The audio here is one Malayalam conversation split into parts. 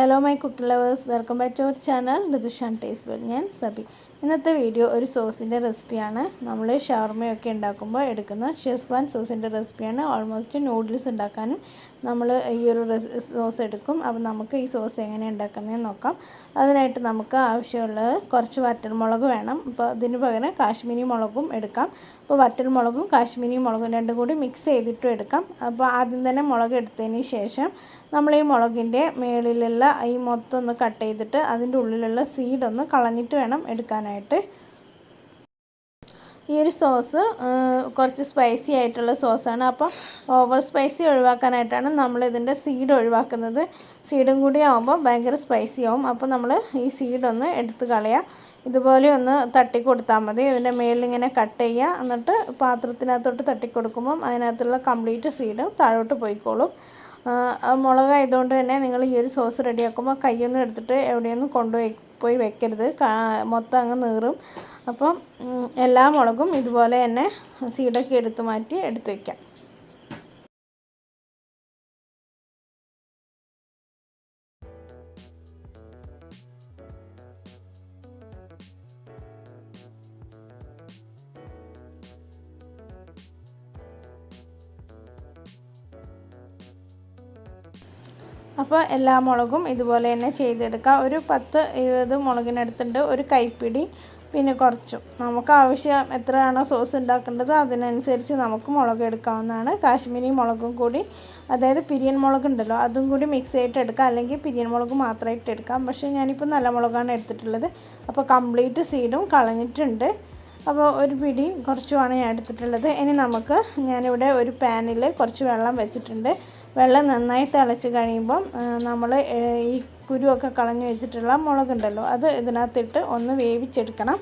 Hello my cooking lovers, welcome back to our channel Rithushan taste world. ഞാൻ സബി. ഇന്നത്തെ വീഡിയോ ഒരു സോസിൻ്റെ റെസിപ്പിയാണ്. നമ്മൾ ഷവർമയൊക്കെ ഉണ്ടാക്കുമ്പോൾ എടുക്കുന്ന ഷെസ്വാൻ സോസിൻ്റെ റെസിപ്പിയാണ്. ഓൾമോസ്റ്റ് നൂഡിൽസ് ഉണ്ടാക്കാനും നമ്മൾ ഈ ഒരു സോസ് എടുക്കും. അപ്പോൾ നമുക്ക് ഈ സോസ് എങ്ങനെ ഉണ്ടാക്കുന്നതെന്ന് നോക്കാം. അതിനായിട്ട് നമുക്ക് ആവശ്യമുള്ളത് കുറച്ച് വറ്റൽമുളക് വേണം. അപ്പോൾ അതിന് പകരം കാശ്മീരി മുളകും എടുക്കാം. അപ്പോൾ വറ്റൽമുളകും കാശ്മീരി മുളകും രണ്ടും കൂടി മിക്സ് ചെയ്തിട്ടും എടുക്കാം. അപ്പോൾ ആദ്യം തന്നെ മുളക് എടുത്തതിന് ശേഷം നമ്മൾ ഈ മുളകിൻ്റെ മേളിലുള്ള ഈ മൊത്തം ഒന്ന് കട്ട് ചെയ്തിട്ട് അതിൻ്റെ ഉള്ളിലുള്ള സീഡൊന്ന് കളഞ്ഞിട്ട് വേണം എടുക്കാനായിട്ട്. ഈ ഒരു സോസ് കുറച്ച് സ്പൈസി ആയിട്ടുള്ള സോസാണ്. അപ്പോൾ ഓവർ സ്പൈസി ഒഴിവാക്കാനായിട്ടാണ് നമ്മളിതിൻ്റെ സീഡ് ഒഴിവാക്കുന്നത്. സീഡും കൂടി ആകുമ്പോൾ ഭയങ്കര സ്പൈസി ആവും. അപ്പോൾ നമ്മൾ ഈ സീഡൊന്ന് എടുത്ത് കളയുക. ഇതുപോലെ ഒന്ന് തട്ടി കൊടുത്താൽ മതി. ഇതിൻ്റെ മേളിലിങ്ങനെ കട്ട് ചെയ്യുക. എന്നിട്ട് പാത്രത്തിനകത്തോട്ട് തട്ടിക്കൊടുക്കുമ്പം അതിനകത്തുള്ള കംപ്ലീറ്റ് സീഡും താഴോട്ട് പോയിക്കോളും. മുളകായതുകൊണ്ട് തന്നെ നിങ്ങൾ ഈ ഒരു സോസ് റെഡിയാക്കുമ്പോൾ കൈയൊന്നും എടുത്തിട്ട് എവിടെയൊന്നും പോയി വെക്കരുത്. മൊത്തം അങ്ങ് നീറും. അപ്പം എല്ലാ മുളകും ഇതുപോലെ തന്നെ സീഡൊക്കെ എടുത്ത് വയ്ക്കാം. അപ്പോൾ എല്ലാ മുളകും ഇതുപോലെ തന്നെ ചെയ്തെടുക്കുക. ഒരു 10-20 മുളകിനടുത്തുണ്ട്. ഒരു കൈപ്പിടി, പിന്നെ കുറച്ചും നമുക്ക് ആവശ്യം എത്രയാണോ സോസ് ഉണ്ടാക്കേണ്ടത് അതിനനുസരിച്ച് നമുക്ക് മുളക് എടുക്കാവുന്നതാണ്. കാശ്മീരി മുളകും കൂടി, അതായത് പിരിയൻ മുളകുണ്ടല്ലോ, അതും കൂടി മിക്സ് ചെയ്തിട്ട് എടുക്കാം. അല്ലെങ്കിൽ പിരിയൻ മുളക് മാത്രമായിട്ട് എടുക്കാം. പക്ഷേ ഞാനിപ്പോൾ നല്ല മുളകാണ് എടുത്തിട്ടുള്ളത്. അപ്പോൾ കംപ്ലീറ്റ് സീഡും കളഞ്ഞിട്ടുണ്ട്. അപ്പോൾ ഒരു പിടി കുറച്ചുമാണ് ഞാൻ എടുത്തിട്ടുള്ളത്. ഇനി ഞാനിവിടെ ഒരു പാനിൽ കുറച്ച് വെള്ളം വെച്ചിട്ടുണ്ട്. വെള്ളം നന്നായി തിളച്ച് കഴിയുമ്പം നമ്മൾ ഈ കുരുവൊക്കെ കളഞ്ഞ് വെച്ചിട്ടുള്ള മുളകുണ്ടല്ലോ അത് ഇതിനകത്തിട്ട് ഒന്ന് വേവിച്ചെടുക്കണം.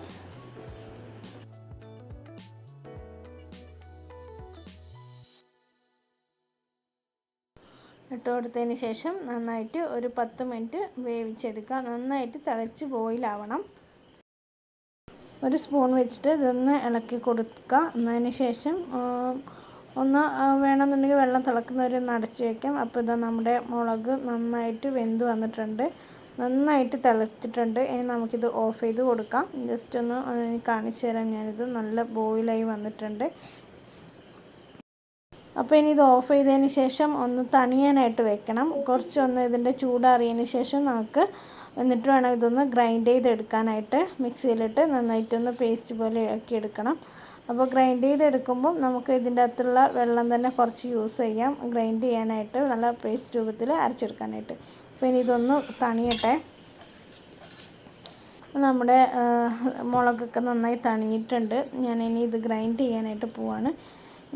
ഇട്ട് കൊടുത്തതിന് ശേഷം നന്നായിട്ട് ഒരു 10 മിനിറ്റ് വേവിച്ചെടുക്കുക. നന്നായിട്ട് തിളച്ച് ബോയിലാവണം. ഒരു സ്പൂൺ വെച്ചിട്ട് ഇതൊന്ന് ഇളക്കി കൊടുക്കുക. എന്നതിന് ശേഷം ഒന്ന് വേണമെന്നുണ്ടെങ്കിൽ വെള്ളം തിളക്കുന്നവരെ ഒന്ന് അടച്ച് വയ്ക്കാം. അപ്പോൾ ഇതാ നമ്മുടെ മുളക് നന്നായിട്ട് വെന്ത് വന്നിട്ടുണ്ട്. നന്നായിട്ട് തിളച്ചിട്ടുണ്ട്. ഇനി നമുക്കിത് ഓഫ് ചെയ്ത് കൊടുക്കാം. ജസ്റ്റ് ഒന്ന് കാണിച്ചു തരാം. ഞാനിത് നല്ല ബോയിലായി വന്നിട്ടുണ്ട്. അപ്പോൾ ഇനി ഇത് ഓഫ് ചെയ്തതിന് ശേഷം ഒന്ന് തണിയാനായിട്ട് വെക്കണം. കുറച്ചൊന്ന് ഇതിൻ്റെ ചൂടാറിയതിന് ശേഷം എന്നിട്ട് വേണം ഇതൊന്ന് ഗ്രൈൻഡ് ചെയ്തെടുക്കാനായിട്ട്. മിക്സിയിലിട്ട് നന്നായിട്ടൊന്ന് പേസ്റ്റ് പോലെ ആക്കി എടുക്കണം. അപ്പോൾ ഗ്രൈൻഡ് ചെയ്തെടുക്കുമ്പം നമുക്ക് ഇതിൻ്റെ അകത്തുള്ള വെള്ളം തന്നെ കുറച്ച് യൂസ് ചെയ്യാം ഗ്രൈൻഡ് ചെയ്യാനായിട്ട്, നല്ല പേസ്റ്റ് രൂപത്തിൽ അരച്ചെടുക്കാനായിട്ട്. അപ്പോൾ ഇനി ഇതൊന്ന് തണിയട്ടെ. നമ്മുടെ മുളകൊക്കെ നന്നായി തണിയിട്ടുണ്ട്. ഞാനിനി ഇത് ഗ്രൈൻഡ് ചെയ്യാനായിട്ട് പോവാണ്.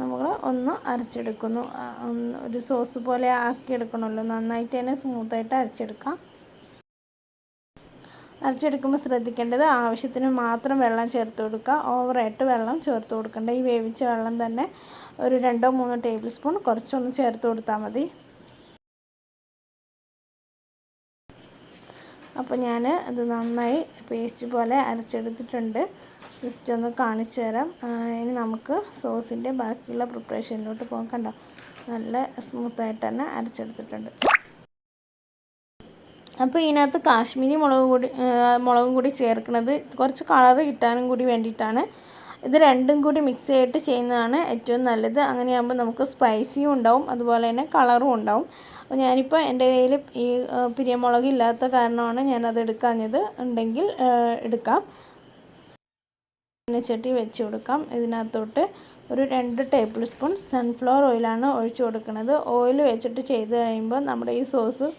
നമ്മൾ ഒന്ന് അരച്ചെടുക്കുന്നു. ഒരു സോസ് പോലെ ആക്കിയെടുക്കണമല്ലോ. നന്നായിട്ട് തന്നെ സ്മൂത്തായിട്ട് അരച്ചെടുക്കാം. അരച്ചെടുക്കുമ്പോൾ ശ്രദ്ധിക്കേണ്ടത് ആവശ്യത്തിന് മാത്രം വെള്ളം ചേർത്ത് കൊടുക്കുക. ഓവറായിട്ട് വെള്ളം ചേർത്ത് കൊടുക്കേണ്ട. ഈ വേവിച്ച വെള്ളം തന്നെ ഒരു 2-3 ടേബിൾ സ്പൂൺ കുറച്ചൊന്ന് ചേർത്ത് കൊടുത്താൽ മതി. അപ്പോൾ ഞാൻ ഇത് നന്നായി പേസ്റ്റ് പോലെ അരച്ചെടുത്തിട്ടുണ്ട്. ജസ്റ്റ് ഒന്ന് കാണിച്ചു തരാം. ഇനി നമുക്ക് സോസിൻ്റെ ബാക്കിയുള്ള പ്രിപ്പറേഷനിലോട്ട് പോകാം. കണ്ടോ, നല്ല സ്മൂത്തായിട്ട് തന്നെ അരച്ചെടുത്തിട്ടുണ്ട്. അപ്പോൾ ഇതിനകത്ത് കാശ്മീരി മുളകും കൂടി ചേർക്കുന്നത് കുറച്ച് കളറ് കിട്ടാനും കൂടി വേണ്ടിയിട്ടാണ്. ഇത് രണ്ടും കൂടി മിക്സ് ചെയ്തിട്ട് ചെയ്യുന്നതാണ് ഏറ്റവും നല്ലത്. അങ്ങനെയാകുമ്പോൾ നമുക്ക് സ്പൈസിയും ഉണ്ടാവും, അതുപോലെ തന്നെ കളറും ഉണ്ടാവും. അപ്പോൾ ഞാനിപ്പോൾ എൻ്റെ കയ്യിൽ ഈ പിരിയമുളക് ഇല്ലാത്ത കാരണമാണ് ഞാനത് എടുക്കാഞ്ഞത്. ഉണ്ടെങ്കിൽ എടുക്കാം. ചട്ടി വെച്ച് കൊടുക്കാം. ഇതിനകത്തോട്ട് ഒരു 2 ടേബിൾ സ്പൂൺ സൺഫ്ലവർ ഓയിലാണ് ഒഴിച്ചു കൊടുക്കുന്നത്. ഓയിൽ വെച്ചിട്ട് ചെയ്ത് കഴിയുമ്പോൾ നമ്മുടെ ഈ സോസ്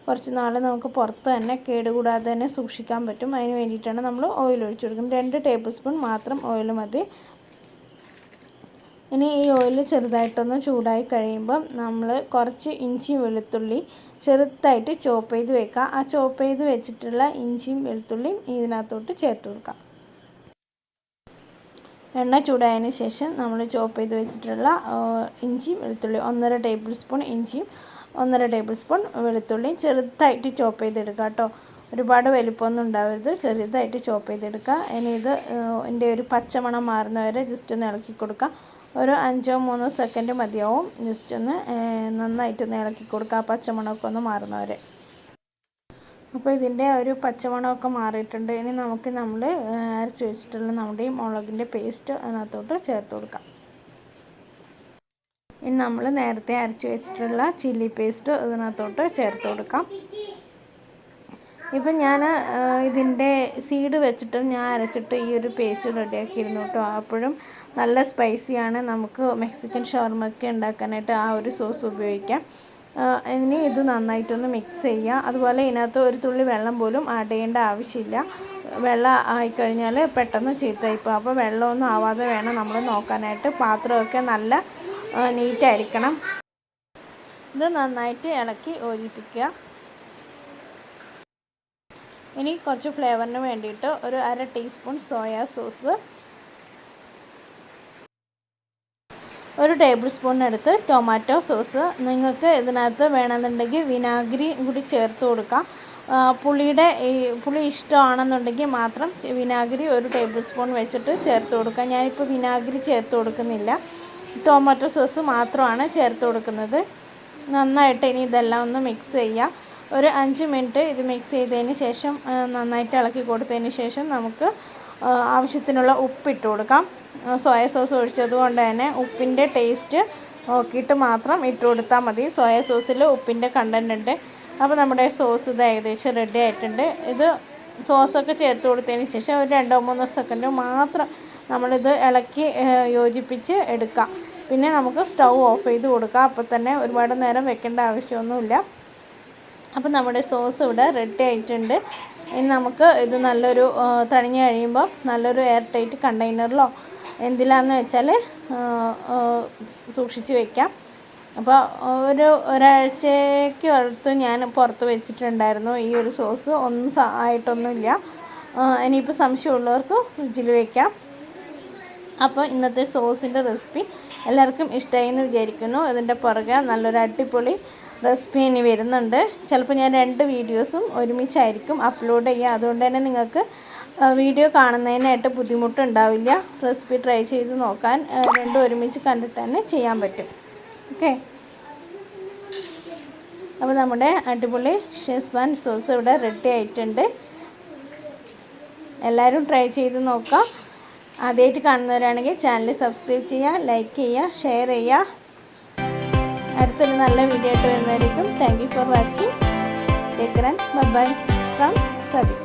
കുറച്ച് നാൾ നമുക്ക് പുറത്ത് തന്നെ കേടുകൂടാതെ തന്നെ സൂക്ഷിക്കാൻ പറ്റും. അതിന് വേണ്ടിയിട്ടാണ് നമ്മൾ ഓയിൽ ഒഴിച്ചു കൊടുക്കുന്നത്. 2 ടേബിൾ സ്പൂൺ മാത്രം ഓയിൽ മതി. ഇനി ഈ ഓയിൽ ചെറുതായിട്ടൊന്ന് ചൂടായി കഴിയുമ്പം നമ്മൾ കുറച്ച് ഇഞ്ചി വെളുത്തുള്ളി ചെറുതായിട്ട് ചോപ്പ് ചെയ്ത് വെക്കുക. ആ ചോപ്പ് ചെയ്ത് വെച്ചിട്ടുള്ള ഇഞ്ചിയും വെളുത്തുള്ളിയും ഇതിനകത്തോട്ട് ചേർത്ത് കൊടുക്കാം. എണ്ണ ചൂടായതിന് ശേഷം നമ്മൾ ചോപ്പ് ചെയ്ത് വെച്ചിട്ടുള്ള ഇഞ്ചി വെളുത്തുള്ളി 1.5 ടേബിൾ സ്പൂൺ ഇഞ്ചിയും 1.5 ടേബിൾ സ്പൂൺ വെളുത്തുള്ളിയും ചെറുതായിട്ട് ചോപ്പ് ചെയ്തെടുക്കുക കേട്ടോ. ഒരുപാട് വലിപ്പമൊന്നും ഉണ്ടാവരുത്, ചെറുതായിട്ട് ചോപ്പ് ചെയ്തെടുക്കുക. ഇനി ഇതിൻ്റെ ഒരു പച്ചമണം മാറുന്നവരെ ജസ്റ്റ് ഒന്ന് ഇളക്കി കൊടുക്കുക. ഒരു 5-3 സെക്കൻഡ് മതിയാവും. ജസ്റ്റ് ഒന്ന് നന്നായിട്ടൊന്ന് ഇളക്കി കൊടുക്കുക, പച്ചമണമൊക്കെ ഒന്ന് മാറുന്നവരെ. അപ്പോൾ ഇതിൻ്റെ ഒരു പച്ചമണമൊക്കെ മാറിയിട്ടുണ്ട്. ഇനി നമുക്ക് നമ്മൾ അരച്ച് വെച്ചിട്ടുള്ള നമ്മുടെ ഈ മുളകിൻ്റെ പേസ്റ്റ് അതിനകത്തോട്ട് ചേർത്ത് കൊടുക്കാം. ഇനി നമ്മൾ നേരത്തെ അരച്ച് വെച്ചിട്ടുള്ള ചില്ലി പേസ്റ്റ് ഇതിനകത്തോട്ട് ചേർത്ത് കൊടുക്കാം. ഇപ്പം ഞാൻ ഇതിൻ്റെ സീഡ് വെച്ചിട്ടും ഞാൻ അരച്ചിട്ട് ഈ ഒരു പേസ്റ്റ് റെഡിയാക്കിയിരുന്നു കേട്ടോ. അപ്പോഴും നല്ല സ്പൈസിയാണ്. നമുക്ക് മെക്സിക്കൻ ഷവർമയൊക്കെ ഉണ്ടാക്കാനായിട്ട് ആ ഒരു സോസ് ഉപയോഗിക്കാം. ഇനി ഇത് നന്നായിട്ടൊന്ന് മിക്സ് ചെയ്യുക. അതുപോലെ ഇതിനകത്ത് ഒരു തുള്ളി വെള്ളം പോലും ആഡ് ചെയ്യേണ്ട ആവശ്യമില്ല. വെള്ളം ആയിക്കഴിഞ്ഞാൽ പെട്ടെന്ന് ചീത്തയായിപ്പോൾ. അപ്പോൾ വെള്ളമൊന്നും ആവാതെ വേണം നമ്മൾ നോക്കാനായിട്ട്. പാത്രമൊക്കെ നല്ല നീറ്റായിരിക്കണം. ഇത് നന്നായിട്ട് ഇളക്കി യോജിപ്പിക്കുക. ഇനി കുറച്ച് ഫ്ലേവറിന് വേണ്ടിയിട്ട് ഒരു 1/2 ടീസ്പൂൺ സോയാ സോസ്, 1 ടേബിൾ സ്പൂണിനടുത്ത് ടൊമാറ്റോ സോസ്. നിങ്ങൾക്ക് ഇതിനകത്ത് വേണമെന്നുണ്ടെങ്കിൽ വിനാഗിരി കൂടി ചേർത്ത് കൊടുക്കാം. പുളി ഇഷ്ടമാണെന്നുണ്ടെങ്കിൽ മാത്രം വിനാഗിരി 1 ടേബിൾ സ്പൂൺ വെച്ചിട്ട് ചേർത്ത് കൊടുക്കാം. ഞാനിപ്പോൾ വിനാഗിരി ചേർത്ത് കൊടുക്കുന്നില്ല, ടൊമാറ്റോ സോസ് മാത്രമാണ് ചേർത്ത് കൊടുക്കുന്നത്. നന്നായിട്ട് ഇനി ഇതെല്ലാം ഒന്ന് മിക്സ് ചെയ്യാം. ഒരു 5 മിനിറ്റ് ഇത് മിക്സ് ചെയ്തതിന് ശേഷം നന്നായിട്ട് ഇളക്കി കൊടുത്തതിന് ശേഷം നമുക്ക് ആവശ്യത്തിനുള്ള ഉപ്പിട്ട് കൊടുക്കാം. സോയ സോസ് ഒഴിച്ചതുകൊണ്ട് തന്നെ ഉപ്പിൻ്റെ ടേസ്റ്റ് നോക്കിയിട്ട് മാത്രം ഇട്ട് കൊടുത്താൽ മതി. സോയ സോസിൽ ഉപ്പിൻ്റെ കണ്ടൻറ് ഉണ്ട്. അപ്പോൾ നമ്മുടെ സോസ് ഇത് ഏകദേശം റെഡി ആയിട്ടുണ്ട്. ഇത് സോസൊക്കെ ചേർത്ത് കൊടുത്തതിന് ശേഷം ഒരു 2-3 സെക്കൻഡ് മാത്രം നമ്മളിത് ഇളക്കി യോജിപ്പിച്ച് എടുക്കാം. പിന്നെ നമുക്ക് സ്റ്റൗ ഓഫ് ചെയ്ത് കൊടുക്കാം. അപ്പോൾ തന്നെ ഒരുപാട് നേരം വെക്കേണ്ട ആവശ്യമൊന്നുമില്ല. അപ്പോൾ നമ്മുടെ സോസ് ഇവിടെ റെഡി ആയിട്ടുണ്ട്. ഇനി നമുക്ക് ഇത് നല്ലൊരു തണിഞ്ഞ് കഴിയുമ്പോൾ നല്ലൊരു എയർ ടൈറ്റ് കണ്ടെയ്നറിലോ എന്തിലാന്ന് വെച്ചാൽ സൂക്ഷിച്ച് വയ്ക്കാം. അപ്പോൾ ഒരാഴ്ചയ്ക്ക് അടുത്ത് ഞാൻ പുറത്ത് വെച്ചിട്ടുണ്ടായിരുന്നു. ഈ ഒരു സോസ് ഒന്നും ആയിട്ടൊന്നുമില്ല. ഇനിയിപ്പോൾ സംശയമുള്ളവർക്ക് ഫ്രിഡ്ജിൽ വയ്ക്കാം. അപ്പോൾ ഇന്നത്തെ സോസിൻ്റെ റെസിപ്പി എല്ലാവർക്കും ഇഷ്ടമായി എന്ന് വിചാരിക്കുന്നു. ഇതിൻ്റെ പുറകെ നല്ലൊരു അടിപൊളി റെസിപ്പി ഇനി വരുന്നുണ്ട്. ചിലപ്പോൾ ഞാൻ 2 വീഡിയോസും ഒരുമിച്ചായിരിക്കും അപ്ലോഡ് ചെയ്യുക. അതുകൊണ്ട് തന്നെ നിങ്ങൾക്ക് വീഡിയോ കാണുന്നതിനായിട്ട് ബുദ്ധിമുട്ടുണ്ടാവില്ല. റെസിപ്പി ട്രൈ ചെയ്ത് നോക്കാൻ 2 ഒരുമിച്ച് കണ്ടിട്ട് തന്നെ ചെയ്യാൻ പറ്റും. ഓക്കെ, അപ്പോൾ നമ്മുടെ അടിപൊളി ഷെസ്വാൻ സോസ് ഇവിടെ റെഡി ആയിട്ടുണ്ട്. എല്ലാവരും ട്രൈ ചെയ്ത് നോക്കാം. ആദ്യമായിട്ട് കാണുന്നവരാണെങ്കിൽ ചാനൽ സബ്സ്ക്രൈബ് ചെയ്യുക, ലൈക്ക് ചെയ്യുക, ഷെയർ ചെയ്യുക. അടുത്തൊരു നല്ല വീഡിയോ ആയിട്ട് വരുന്നതായിരിക്കും. Thank you for watching. Take care and bye from Sabi.